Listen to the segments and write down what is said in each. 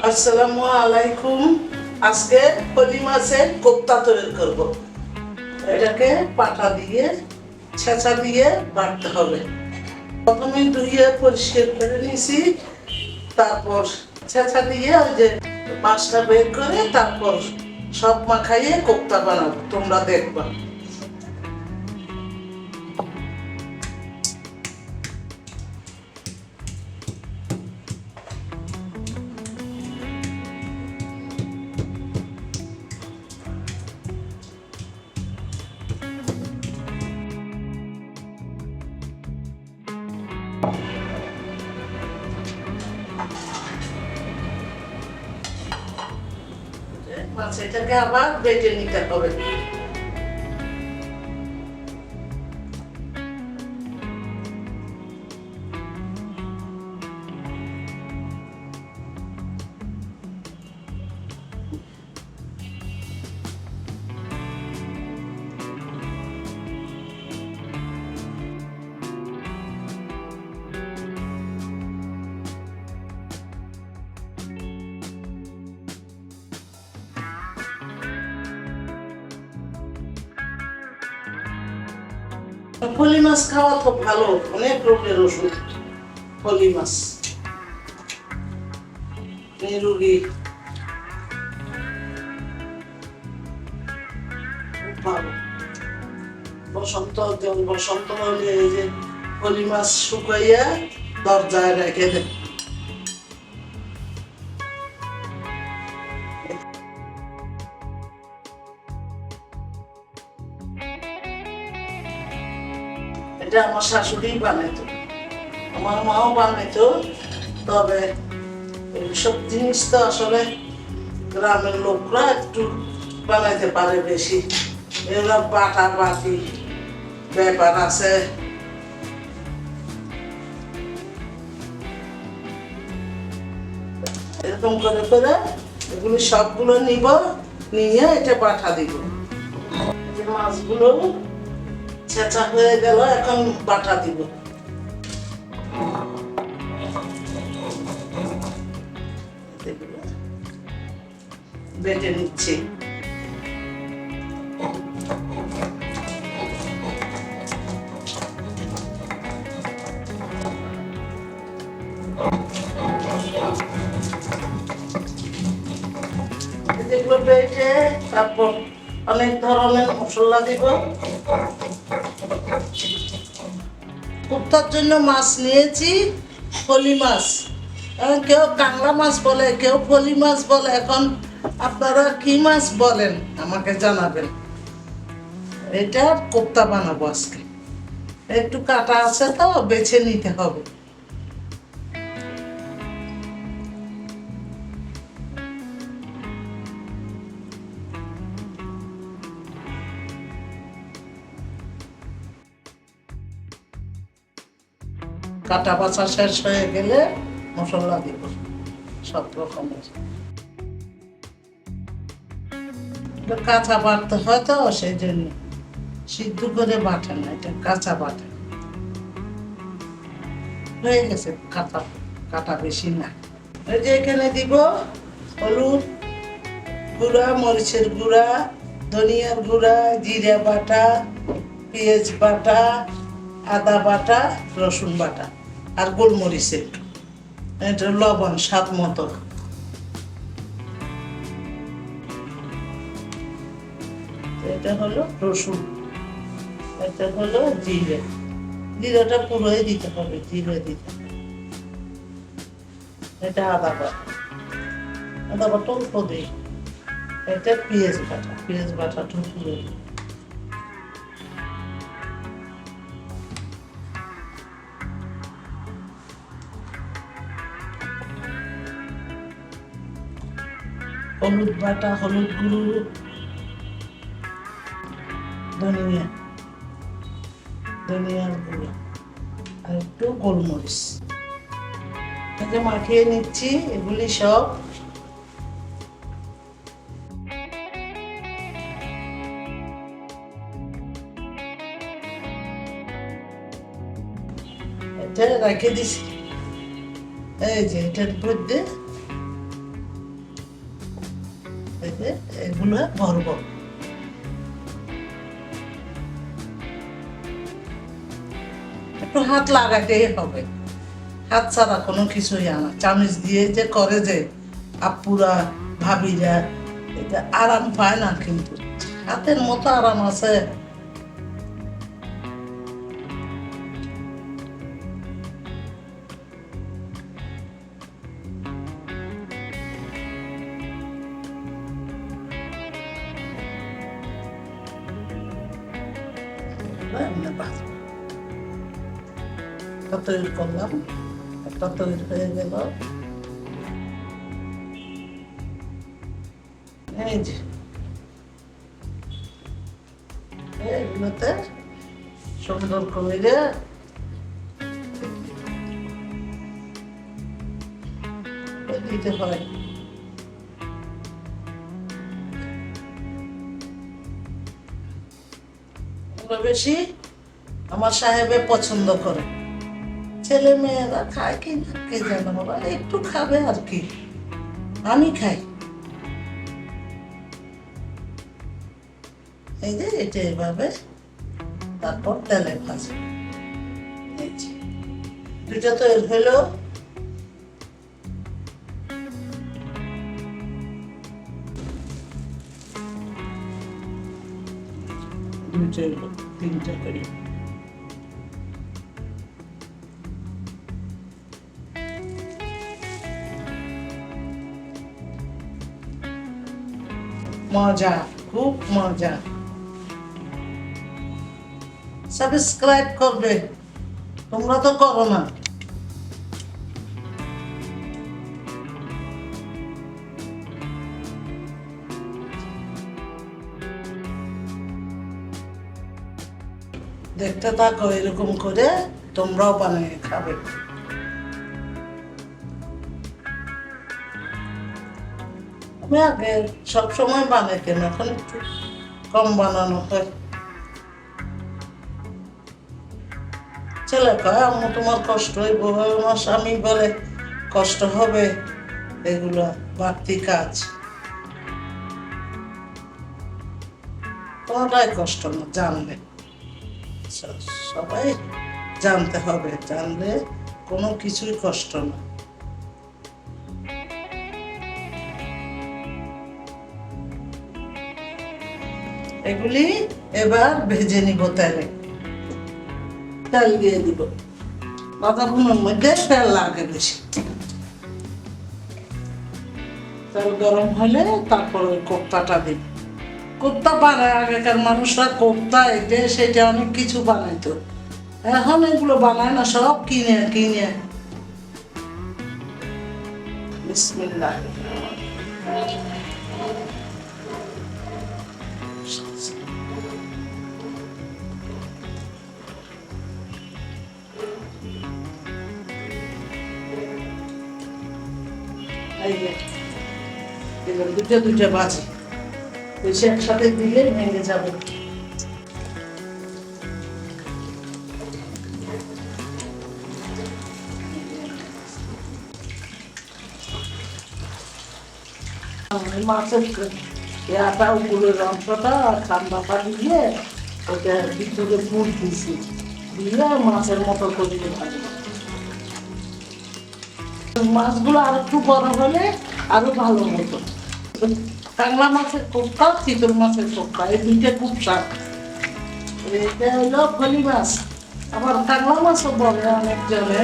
আসসালামু আলাইকুম। আজকে ফলি মাছের কোফতা তৈরি করব। এটাকে পাটা দিয়ে ছেঁচা দিয়ে বাটতে হবে। প্রথমে ধুয়ে পরিষ্কার করে নিয়েছি, তারপর ছেঁচা দিয়ে ওই যে মাছটা বের করে তারপর সব মাখাইয়ে কোফতা বানাবো, তোমরা দেখবা। এটাকে আবার বেটে নিতে হবে। ফলি মাছ খাওয়া তো ভালো, অনেক রোগের ওষুধ। ফলি মাছ রোগী খুব ভালো। বসন্ত হলে এই যে ফলি মাছ শুকাইয়া দরজায় রেখে দেয়। এটা আমার শাশুড়ি বানাইতো, আমার মাও বানাইতো। তবে এইসব জিনিস তো আসলে গ্রামের লোকরা একটু বানাইতে পারে বেশি। এগুলা বাটা বাটি ব্যাপার আছে। এরকম করে করে এগুলি সবগুলো নিব, নিয়ে এটা বাটা দিব। মাছগুলো ছেঁচা হয়ে গেল, এখন বাটা দিব। বেটে নিচ্ছি। যেগুলো বেটে তারপর অনেক ধরনের মশলা দিব। কোফতার জন্য মাছ নিয়েছি ফলি মাছ। কেউ কাংলা মাছ বলে, কেউ ফলি মাছ বলে। এখন আপনারা কি মাছ বলেন আমাকে জানাবেন। এটা কোফতা বানাবো আজকে। একটু কাটা আছে তো বেছে নিতে হবে। কাটা বাছা শেষ হয়ে গেলে মশলা দিব সব রকমের। কাঁচা বাটতে হয় তো, সেই জন্য সিদ্ধ করে বাটে না, এটা কাঁচা বাটে। হয়ে গেছে কাঁচা, কাটা বেশি না। এই যে এখানে দিব হলুদ গুঁড়া, মরিচের গুঁড়া, ধনিয়ার গুঁড়া, জিরা বাটা, পেঁয়াজ বাটা, আদা বাটা, রসুন বাটা আর গোলমরিচ একটু, এটা লবণ স্বাদ মতো। এটা হলো রসুন, এটা হলো জিরে। জিরাটা পুরোই দিতে হবে, জিরে দিতে হবে। এটা আদা বাটা, আদা বাটা অল্প দিই। এটা পেঁয়াজ বাটা, পেঁয়াজ বাটাটা পুরো দিই। হলুদ বাটা, হলুদ গুঁড়ো, ধনিয়ার গুঁড়ো আর একটু গোলমরিচ। এটা মাখিয়ে নিচ্ছি এগুলি সব। এটা রেখে দিছি। এই যে এটার মধ্যে এগুলো ভরবো। একটু হাত লাগাতেই হবে, হাত ছাড়া কোনো কিছুই আনা। চামচ দিয়ে যে করে যে আপুরা ভাবিরা, এটা আরাম পায় না, কিন্তু হাতের মতো আরাম আছে। তৈরি করলাম, একটা তৈরি হয়ে গেল। এই যে এগুলোতে সুন্দর করে দিতে হয়। বেশি আমার সাহেবে পছন্দ করে, ছেলে মেয়েরা খায় কি না কে জানো, বাবা একটু খাবে আর কি, আমি খাই। এই যে এটা এভাবে, তারপর তেলে ভাজে। এই যে দুটো তৈরি হলো। তিনটা করি। মজা, খুব মজা। সাবস্ক্রাইব করবে, তোমরা তো করো না। দেখতে থাকো, এরকম করে তোমরাও বানিয়ে খাবে। আমি আগে সবসময় বানাইতাম, এখন একটু কম বানানো হয়। ছেলে কয় আম্মু তোমার কষ্ট হইব, আমার স্বামী বলে কষ্ট হবে, এগুলো বাড়তি কাজ। কোনটাই কষ্ট না, জানলে সবাই জানতে হবে, জানলে কোনো কিছুই কষ্ট না। এগুলি এবার ভেজে নিব তেলে, তেল দিয়ে দিব। বাঁধাকপির মধ্যে তেল লাগে বেশি, তেল গরম হলে তারপর ওই কোপ্তাটা দিব। কোপ্তা বানায় আগেকার মানুষরা, কোপ্তা এটা সেটা অনেক কিছু বানাইতো, এখন এগুলো বানায় না, সব কিনে কিনে। বিসমিল্লাহ। দুটো দুটো বাজে, বেশি একসাথে দিলে ভেঙে যাবে। মাছের আটা উপরের অংশটা ঠান্ডা পানি দিয়ে ওটা ভিতরে পুর দিছি, দিয়ে মাছের মতো করে ভাজি। মাছগুলো আর একটু বড় হলে আরো ভালো হতো। কাঁকড়া মাছের কোপ্তা, চিতল মাছের কোপ্তা, এই দুইটা খুব স্বাদ। এটা হলো ফলি মাছ, আবার কাঁকড়া মাছও বলে অনেক জনে।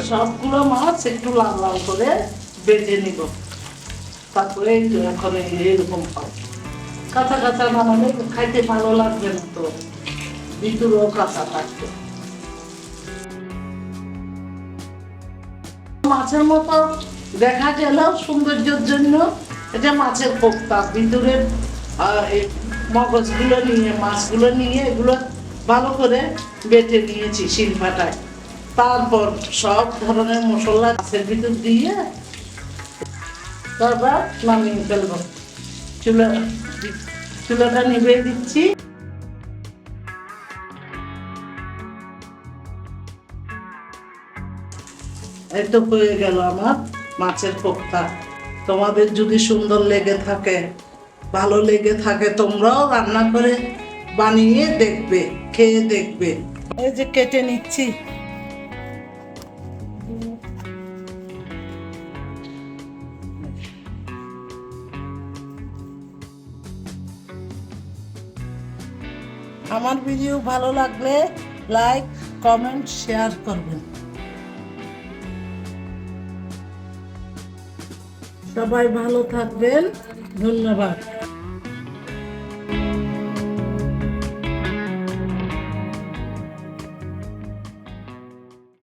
সবগুলো মাছ একটু লাল লাল করে বেজে নিব, তারপরে এখন এরকম খাও। কাঁচা কাঁচা বানালে খাইতে ভালো লাগবে না, তো ভিতরেও কাঁচা থাকবে। মাছের মতো দেখা গেলেও সৌন্দর্যের জন্য এটা মাছের কোফতা। ভিতরের এই মগজগুলো নিয়ে, মাছগুলো নিয়ে এগুলো ভালো করে বেটে নিয়েছি শিলপাটায়। তারপর সব ধরনের মশলা মাছের ভিতর দিয়ে তারপর নামিয়ে ফেলবো। চুলাটা নিভিয়ে দিচ্ছি। এই তো হয়ে গেল আমার মাছের কোফতা। তোমাদের যদি সুন্দর লেগে থাকে, ভালো লেগে থাকে, তোমরাও রান্না করে বানিয়ে দেখবে, খেয়ে দেখবে। এই যে কেটে নিচ্ছি। আমার ভিডিও ভালো লাগলে লাইক, কমেন্ট, শেয়ার করবেন। সবাই ভালো থাকবেন। ধন্যবাদ।